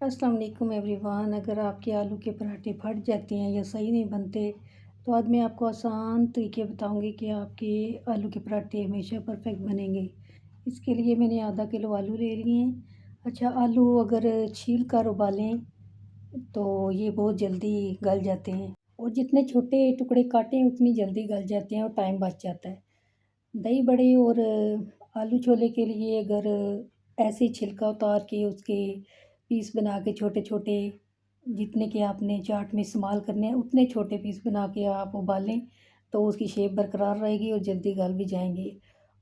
अस्सलाम वालेकुम एवरीवन। अगर आपके आलू के पराठे फट जाते हैं या सही नहीं बनते तो आज मैं आपको आसान तरीके बताऊंगी कि आपके आलू के पराठे हमेशा परफेक्ट बनेंगे। इसके लिए मैंने आधा किलो आलू ले लिए हैं। अच्छा, आलू अगर छील कर उबालें तो ये बहुत जल्दी गल जाते हैं और जितने छोटे टुकड़े काटें उतनी जल्दी गल जाते हैं और टाइम बच जाता है। दही बड़े और आलू छोले के लिए अगर ऐसे छिलका उतार के उसके पीस बना के छोटे छोटे, जितने के आपने चाट में इस्तेमाल करने हैं उतने छोटे पीस बना के आप उबालें तो उसकी शेप बरकरार रहेगी और जल्दी गल भी जाएंगे।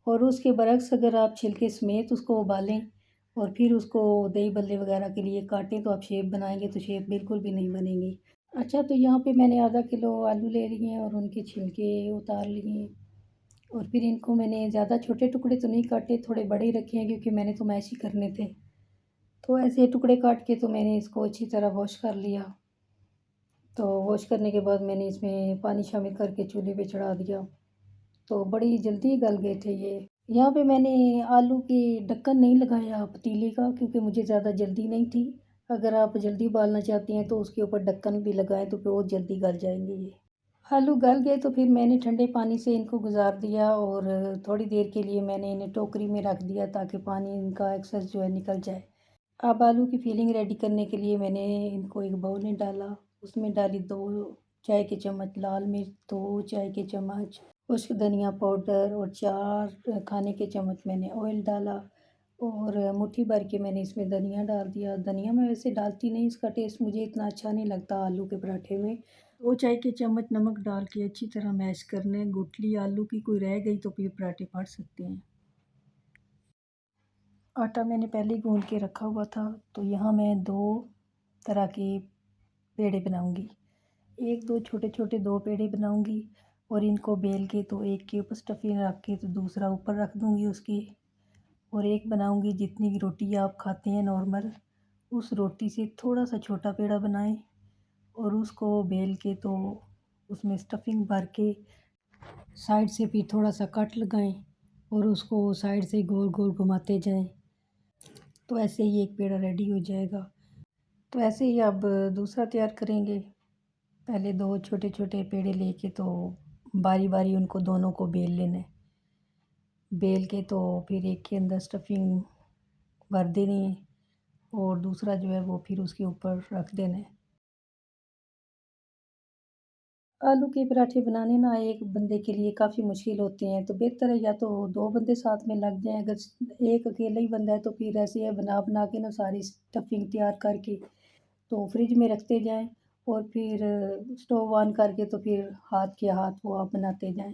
और उसके बरक्स अगर आप छिलके समेत उसको उबालें और फिर उसको दही बल्ले वगैरह के लिए काटें तो आप शेप बनाएंगे तो शेप बिल्कुल भी नहीं बनेगी। अच्छा, तो यहाँ पे मैंने आधा किलो आलू ले लिए हैं और उनके छिलके उतार लिए हैं और फिर इनको मैंने ज़्यादा छोटे टुकड़े तो नहीं काटे, थोड़े बड़े ही रखे हैं क्योंकि मैंने तो मैश ही करने थे। तो ऐसे टुकड़े काट के तो मैंने इसको अच्छी तरह वॉश कर लिया। तो वॉश करने के बाद मैंने इसमें पानी शामिल करके चूल्हे पे चढ़ा दिया तो बड़ी जल्दी गल गए थे ये। यहाँ पे मैंने आलू की ढक्कन नहीं लगाया पतीले का क्योंकि मुझे ज़्यादा जल्दी नहीं थी। अगर आप जल्दी उबालना चाहती हैं तो उसके ऊपर ढक्कन भी लगाएं तो बहुत जल्दी गल जाएंगे ये। आलू गल गए तो फिर मैंने ठंडे पानी से इनको गुजार दिया और थोड़ी देर के लिए मैंने इन्हें टोकरी में रख दिया ताकि पानी इनका एक्सेस जो है निकल जाए। अब आलू की फिलिंग रेडी करने के लिए मैंने इनको एक बाउल में डाला। उसमें डाली 2 चाय के चम्मच लाल मिर्च, 2 चाय के चम्मच खुश्क धनिया पाउडर और 4 खाने के चम्मच मैंने ऑयल डाला और मुट्ठी भर के मैंने इसमें धनिया डाल दिया। धनिया मैं वैसे डालती नहीं, इसका टेस्ट मुझे इतना अच्छा नहीं लगता आलू के पराठे में। 2 चाय के चम्मच नमक डाल के अच्छी तरह मैश करना है। गुठली आलू की कोई रह गई तो फिर पराठे फट सकते हैं। आटा मैंने पहले ही गूंद के रखा हुआ था तो यहाँ मैं 2 तरह के पेड़े बनाऊंगी। एक 2 छोटे छोटे 2 पेड़े बनाऊंगी और इनको बेल के तो एक के ऊपर स्टफिंग रख के तो दूसरा ऊपर रख दूंगी उसके। और एक बनाऊंगी जितनी भी रोटी आप खाते हैं नॉर्मल, उस रोटी से थोड़ा सा छोटा पेड़ा बनाएं और उसको बेल के तो उसमें स्टफिंग भर के साइड से भी थोड़ा सा कट लगाएं और उसको साइड से गोल गोल घुमाते जाएं तो ऐसे ही एक पेड़ा रेडी हो जाएगा। तो ऐसे ही अब दूसरा तैयार करेंगे। पहले 2 छोटे छोटे पेड़े लेके तो बारी बारी उनको दोनों को बेल लेना है। बेल के तो फिर एक के अंदर स्टफिंग भर देनी है और दूसरा जो है वो फिर उसके ऊपर रख देना है। आलू के पराठे बनाने ना एक बंदे के लिए काफ़ी मुश्किल होते हैं तो बेहतर है या तो 2 बंदे साथ में लग जाएं। अगर एक अकेला ही बंदा है तो फिर ऐसे है बना बना के ना सारी स्टफिंग तैयार करके तो फ्रिज में रखते जाएं और फिर स्टोव ऑन करके तो फिर हाथ के हाथ वो आप बनाते जाएं,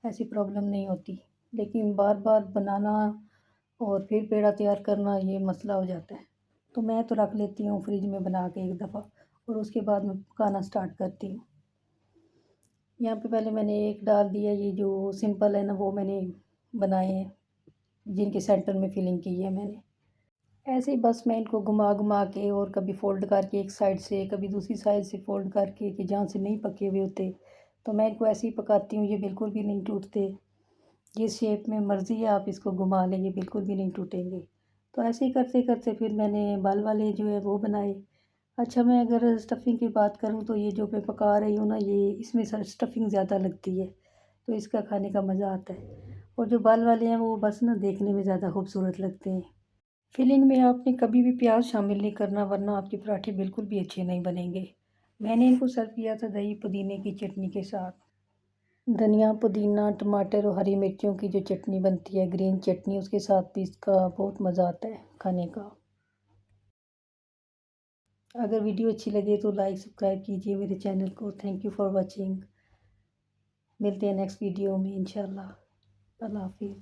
ऐसी प्रॉब्लम नहीं होती। लेकिन बार बार बनाना और फिर पेड़ा तैयार करना ये मसला हो जाता है। तो मैं तो रख लेती हूँ फ्रिज में बना के एक दफ़ा और उसके बाद मैं पकाना स्टार्ट करती हूँ। यहाँ पे पहले मैंने एक डाल दिया, ये जो सिंपल है ना वो मैंने बनाए हैं जिनके सेंटर में फिलिंग की है मैंने। ऐसे ही बस मैं इनको घुमा घुमा के और कभी फ़ोल्ड करके एक साइड से कभी दूसरी साइड से फ़ोल्ड करके कि जहाँ से नहीं पके हुए होते तो मैं इनको ऐसे ही पकाती हूँ। ये बिल्कुल भी नहीं टूटते, जिस शेप में मर्ज़ी है आप इसको घुमा लें, ये बिल्कुल भी नहीं टूटेंगे। तो ऐसे ही करते करते फिर मैंने बाल वाले जो है वो बनाए। अच्छा, मैं अगर स्टफ़िंग की बात करूँ तो ये जो मैं पका रही हूँ ना ये इसमें स्टफ़िंग ज़्यादा लगती है तो इसका खाने का मज़ा आता है। और जो बाल वाले हैं वो बस ना देखने में ज़्यादा खूबसूरत लगते हैं। फिलिंग में आपने कभी भी प्याज शामिल नहीं करना वरना आपके पराठे बिल्कुल भी अच्छे नहीं बनेंगे। मैंने इनको सर्व किया था दही पुदीने की चटनी के साथ। धनिया पुदीना टमाटर और हरी मिर्चियों की जो चटनी बनती है ग्रीन चटनी, उसके साथ भी इसका बहुत मज़ा आता है खाने का। अगर वीडियो अच्छी लगे तो लाइक सब्सक्राइब कीजिए मेरे चैनल को। Thank you for watching. मिलते हैं नेक्स्ट वीडियो में इंशाल्लाह। अल्लाह हाफिज़।